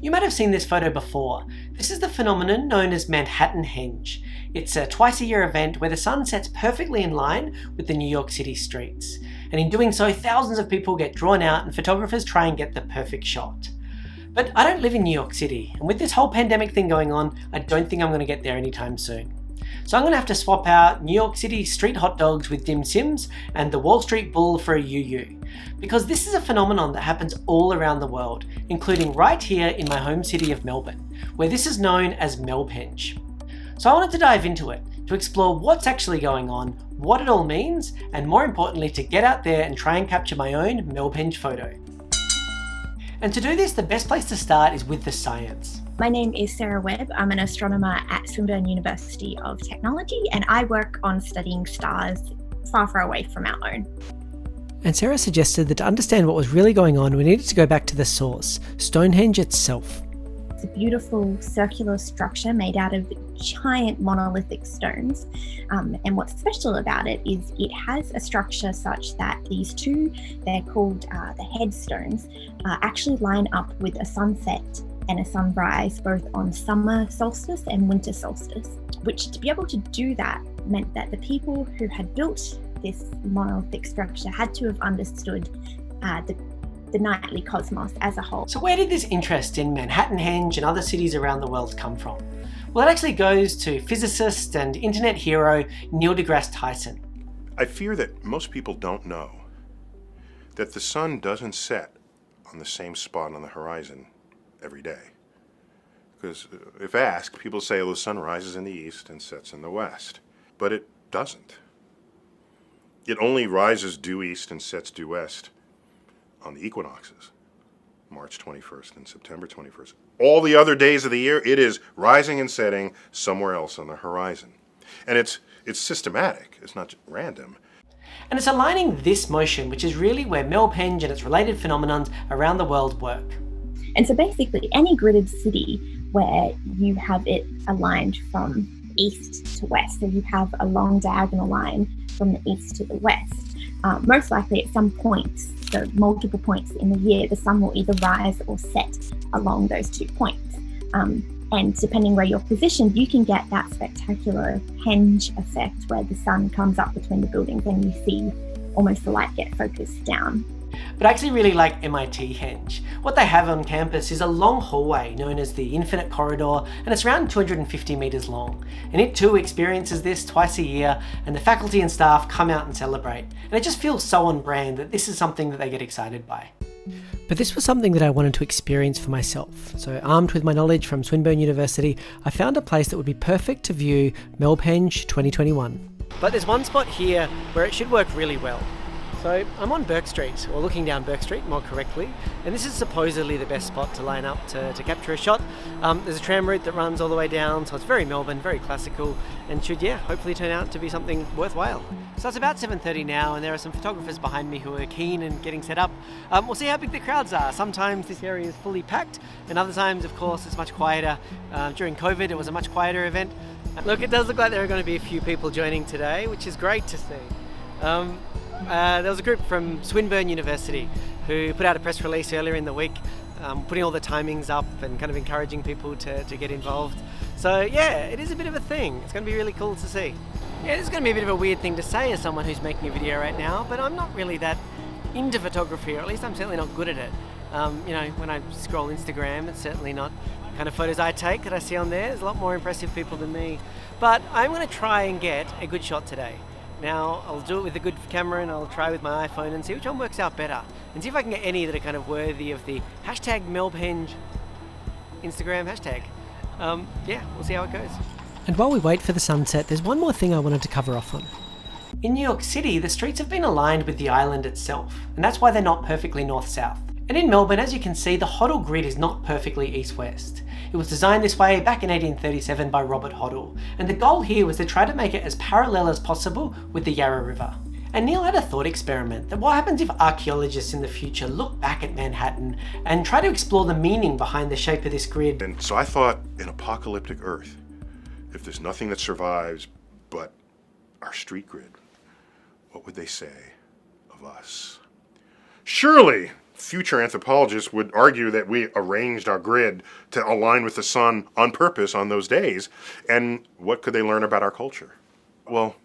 You might have seen this photo before. This is the phenomenon known as ManhattanHenge. It's a twice-a-year event where the sun sets perfectly in line with the New York City streets. And in doing so, thousands of people get drawn out and photographers try and get the perfect shot. But I don't live in New York City, and with this whole pandemic thing going on, I don't think I'm going to get there anytime soon. So I'm going to have to swap out New York City street hot dogs with dim sims and the Wall Street Bull for a UU. Because this is a phenomenon that happens all around the world, including right here in my home city of Melbourne, where this is known as MelbHenge. So I wanted to dive into it, to explore what's actually going on, what it all means, and more importantly to get out there and try and capture my own MelbHenge photo. And to do this, the best place to start is with the science. My name is Sarah Webb. I'm an astronomer at Swinburne University of Technology, and I work on studying stars far, far away from our own. And Sarah suggested that to understand what was really going on, we needed to go back to the source, Stonehenge itself. It's a beautiful circular structure made out of giant monolithic stones. And what's special about it is it has a structure such that these two, they're called the headstones, actually line up with a sunset and a sunrise both on summer solstice and winter solstice, which to be able to do that meant that the people who had built this monolithic structure had to have understood the nightly cosmos as a whole. So where did this interest in ManhattanHenge and other cities around the world come from? Well, it actually goes to physicist and internet hero Neil deGrasse Tyson. I fear that most people don't know that the sun doesn't set on the same spot on the horizon every day. Because if asked, people say, well, the sun rises in the east and sets in the west. But it doesn't. It only rises due east and sets due west on the equinoxes, March 21st and September 21st. All the other days of the year, it is rising and setting somewhere else on the horizon. And it's systematic, it's not random. And it's aligning this motion, which is really where MelbHenge and its related phenomenons around the world work. And so basically any gridded city where you have it aligned from east to west, so you have a long diagonal line from the east to the west, most likely at some points, so multiple points in the year, the sun will either rise or set along those 2 points. And depending where you're positioned, you can get that spectacular henge effect where the sun comes up between the buildings and you see almost the light get focused down. But I actually really like MIT Henge. What they have on campus is a long hallway known as the Infinite Corridor, and it's around 250 meters long. And it too experiences this twice a year, and the faculty and staff come out and celebrate. And it just feels so on brand that this is something that they get excited by. But this was something that I wanted to experience for myself. So armed with my knowledge from Swinburne University, I found a place that would be perfect to view MelbHenge 2021. But there's one spot here where it should work really well. So I'm on Burke Street, or looking down Burke Street more correctly, and this is supposedly the best spot to line up to capture a shot. There's a tram route that runs all the way down, so it's very Melbourne, very classical, and should, hopefully turn out to be something worthwhile. So it's about 7:30 now, and there are some photographers behind me who are keen and getting set up. We'll see how big the crowds are. Sometimes this area is fully packed, and other times, of course, it's much quieter. During COVID, it was a much quieter event. Look, it does look like there are going to be a few people joining today, which is great to see. There was a group from Swinburne University who put out a press release earlier in the week, putting all the timings up and kind of encouraging people to get involved. So it is a bit of a thing. It's going to be really cool to see. Yeah, this is going to be a bit of a weird thing to say as someone who's making a video right now, but I'm not really that into photography, or at least I'm certainly not good at it. When I scroll Instagram, it's certainly not the kind of photos I take that I see on there. There's a lot more impressive people than me. But I'm going to try and get a good shot today. Now, I'll do it with a good camera and I'll try with my iPhone and see which one works out better. And see if I can get any that are kind of worthy of the hashtag MelbHenge Instagram hashtag. We'll see how it goes. And while we wait for the sunset, there's one more thing I wanted to cover off on. In New York City, the streets have been aligned with the island itself, and that's why they're not perfectly north-south. And in Melbourne, as you can see, the Hoddle grid is not perfectly east-west. It was designed this way back in 1837 by Robert Hoddle, and the goal here was to try to make it as parallel as possible with the Yarra River. And Neil had a thought experiment that what happens if archaeologists in the future look back at Manhattan and try to explore the meaning behind the shape of this grid. And so I thought, in apocalyptic Earth, if there's nothing that survives but our street grid, what would they say of us? Surely future anthropologists would argue that we arranged our grid to align with the sun on purpose on those days. And what could they learn about our culture? Well,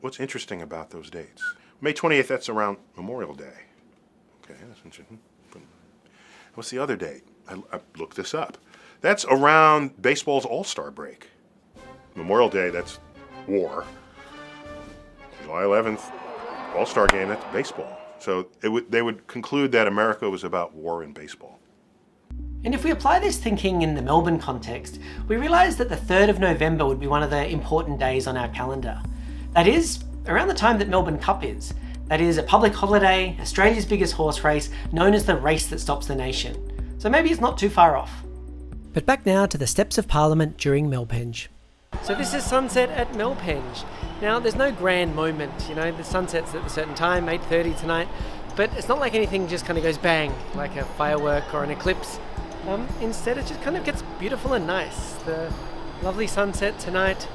what's interesting about those dates? May 28th, that's around Memorial Day. Okay, that's interesting. What's the other date? I looked this up. That's around baseball's All-Star break. Memorial Day, that's war. July 11th, All-Star game, that's baseball. So they would conclude that America was about war and baseball. And if we apply this thinking in the Melbourne context, we realise that the 3rd of November would be one of the important days on our calendar. That is, around the time that Melbourne Cup is. That is a public holiday, Australia's biggest horse race, known as the race that stops the nation. So maybe it's not too far off. But back now to the steps of Parliament during MelbHenge. So this is sunset at Melpenj. Now there's no grand moment, the sunset's at a certain time, 8:30 tonight, but it's not like anything just kind of goes bang, like a firework or an eclipse. Instead it just kind of gets beautiful and nice. The lovely sunset tonight.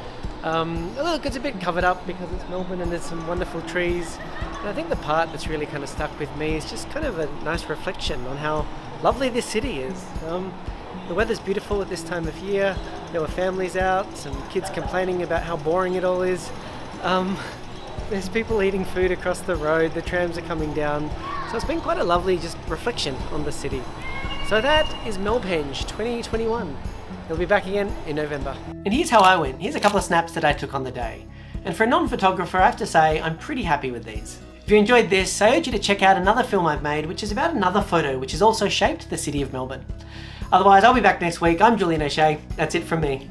Look, it's a bit covered up because it's Melbourne and there's some wonderful trees. And I think the part that's really kind of stuck with me is just kind of a nice reflection on how lovely this city is. The weather's beautiful at this time of year. There were families out, some kids complaining about how boring it all is. There's people eating food across the road, the trams are coming down. So it's been quite a lovely just reflection on the city. So that is MelbHenge 2021. They'll be back again in November. And here's how I went. Here's a couple of snaps that I took on the day. And for a non-photographer, I have to say I'm pretty happy with these. If you enjoyed this, I urge you to check out another film I've made, which is about another photo which has also shaped the city of Melbourne. Otherwise, I'll be back next week. I'm Julian O'Shea. That's it from me.